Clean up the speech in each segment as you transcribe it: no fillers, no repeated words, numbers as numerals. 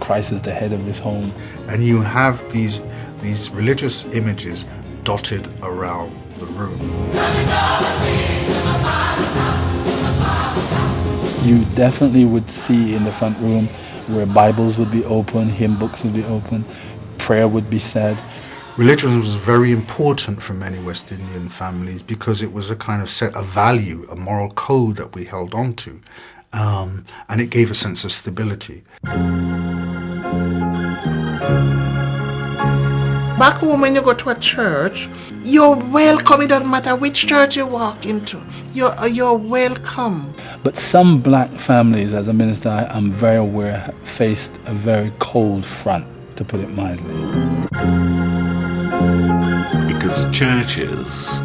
Christ is the head of this home. And you have these religious images dotted around the room. You definitely would see in the front room where Bibles would be open, hymn books would be open, prayer would be said. Religion was very important for many West Indian families because it was a kind of set of value, a moral code that we held on to, and it gave a sense of stability. Back home, when you go to a church, you're welcome. It doesn't matter which church you walk into. You're welcome. But some black families, as a minister, I'm very aware, faced a very cold front, to put it mildly. Because churches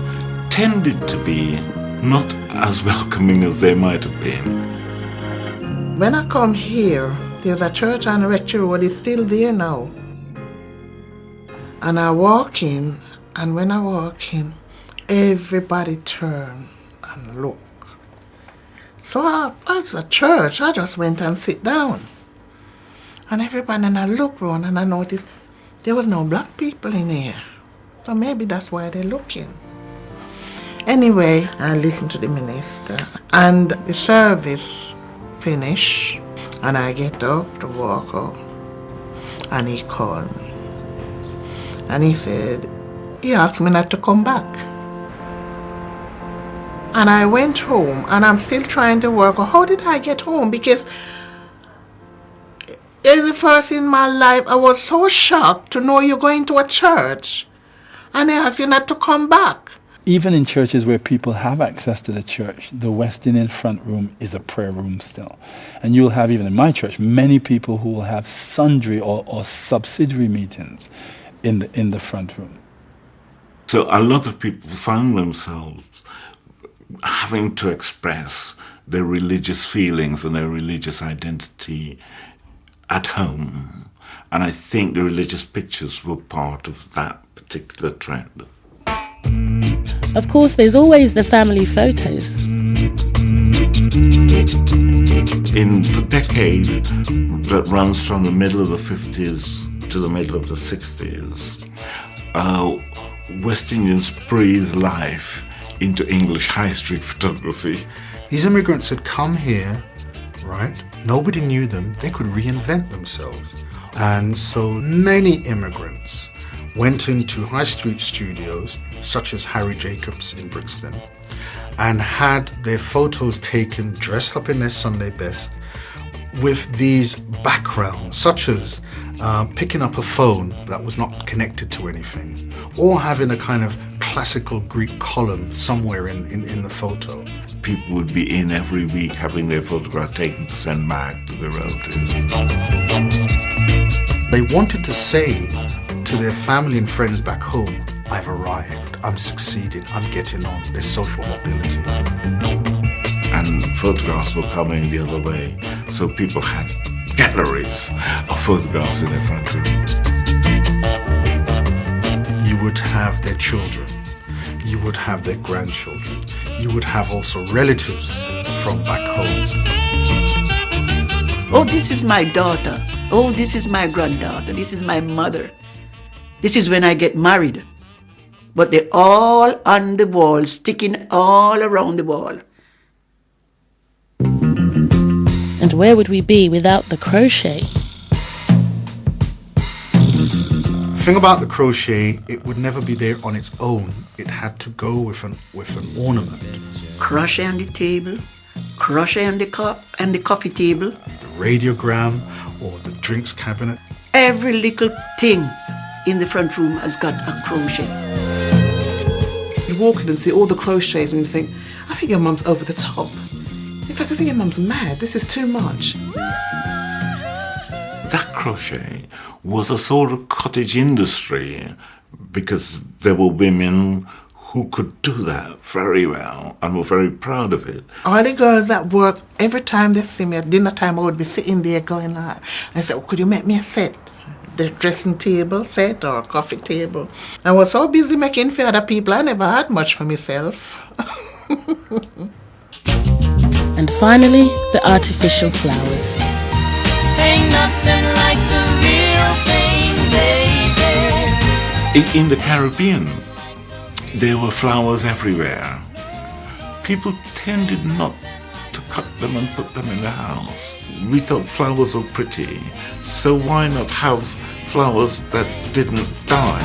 tended to be not as welcoming as they might have been. When I come here, there's a church on Rectory Road. It's still there now. And I walk in, and when I walk in, everybody turn and look. So as a church, I just went and sit down. And everybody, and I look around and I noticed there was no black people in here. So maybe that's why they're looking. Anyway, I listened to the minister, and the service finished, and I get up to walk up, and he called me. And he asked me not to come back. And I went home, and I'm still trying to work out how did I get home, because it's the first in my life I was so shocked to know you're going to a church and they ask you not to come back. Even in churches where people have access to the church, the West Indian front room is a prayer room still. And you'll have, even in my church, many people who will have sundry or subsidiary meetings in the front room. So a lot of people found themselves having to express their religious feelings and their religious identity at home. And I think the religious pictures were part of that particular trend. Of course, there's always the family photos. In the decade that runs from the middle of the 50s to the middle of the 60s, West Indians breathed life into English high street photography. These immigrants had come here, right? Nobody knew them. They could reinvent themselves. And so many immigrants went into high street studios, such as Harry Jacobs in Brixton, and had their photos taken dressed up in their Sunday best with these backgrounds, such as picking up a phone that was not connected to anything, or having a kind of classical Greek column somewhere in the photo. People would be in every week having their photograph taken to send back to their relatives. They wanted to say to their family and friends back home, I've arrived, I'm succeeding, I'm getting on, there's social mobility. And photographs were coming the other way, so people had galleries of photographs in their front room. You would have their children, you would have their grandchildren, you would have also relatives from back home. Oh, this is my daughter. Oh, this is my granddaughter. This is my mother. This is when I get married. But they're all on the wall, sticking all around the wall. And where would we be without the crochet? The thing about the crochet, it would never be there on its own. It had to go with an ornament. Crochet on the table, crochet on the cup and the coffee table. The radiogram or the drinks cabinet. Every little thing in the front room has got a crochet. You walk in and see all the crochets and you think, I think your mum's over the top. In fact, I think your mum's mad. This is too much. That crochet was a sort of cottage industry because there were women who could do that very well and were very proud of it. All the girls at work, every time they see me at dinner time, I would be sitting there going like, I said, oh, could you make me a set? The dressing table set or a coffee table. I was so busy making for other people, I never had much for myself. And finally, the artificial flowers. Ain't nothing like the In the Caribbean, there were flowers everywhere. People tended not to cut them and put them in the house. We thought flowers were pretty, so why not have flowers that didn't die?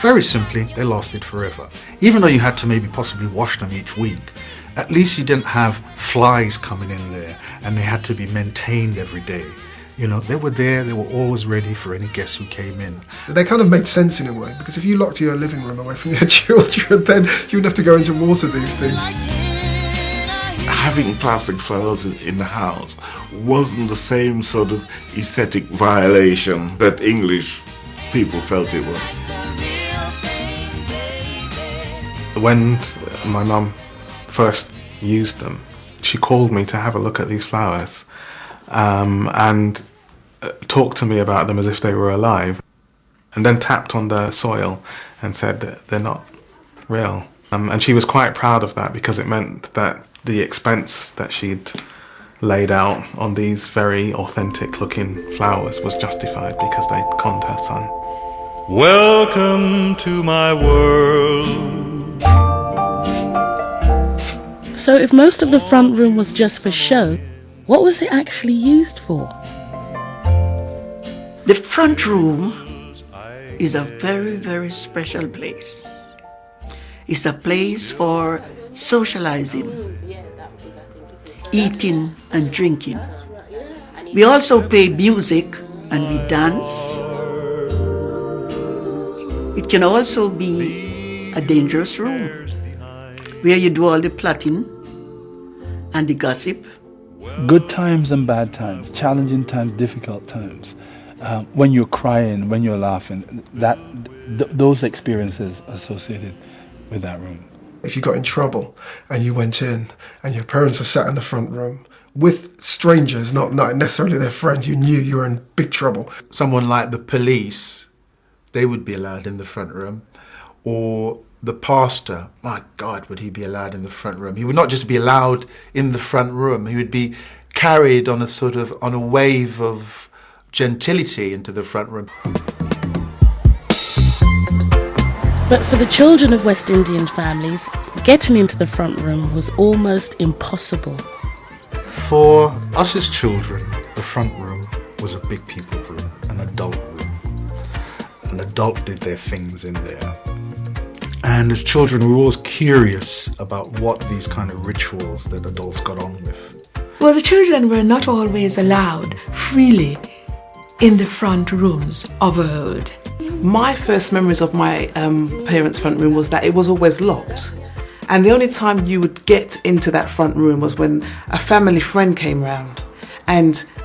Very simply, they lasted forever. Even though you had to maybe possibly wash them each week, at least you didn't have flies coming in there and they had to be maintained every day. You know, they were there, they were always ready for any guests who came in. They kind of made sense in a way, because if you locked your living room away from your children, then you would have to go into water these things. Having plastic flowers in the house wasn't the same sort of aesthetic violation that English people felt it was. When my mum first used them, she called me to have a look at these flowers and talked to me about them as if they were alive, and then tapped on the soil and said that they're not real. And she was quite proud of that, because it meant that the expense that she'd laid out on these very authentic looking flowers was justified, because they'd conned her son. Welcome to my world. So if most of the front room was just for show, what was it actually used for? The front room is a very, very special place. It's a place for socializing, eating and drinking. We also play music and we dance. It can also be a dangerous room where you do all the plotting and the gossip. Good times and bad times, challenging times, difficult times. When you're crying, when you're laughing, those experiences associated with that room. If you got in trouble and you went in and your parents were sat in the front room with strangers, not necessarily their friends, you knew you were in big trouble. Someone like the police, they would be allowed in the front room. Or the pastor, my God, would he be allowed in the front room? He would not just be allowed in the front room, he would be carried on a wave of gentility into the front room. But for the children of West Indian families, getting into the front room was almost impossible. For us as children, the front room was a big people room, an adult room. An adult did their things in there. And as children, we were always curious about what these kind of rituals that adults got on with. Well, the children were not always allowed freely in the front rooms of old. My first memories of my parents' front room was that it was always locked. And the only time you would get into that front room was when a family friend came round and they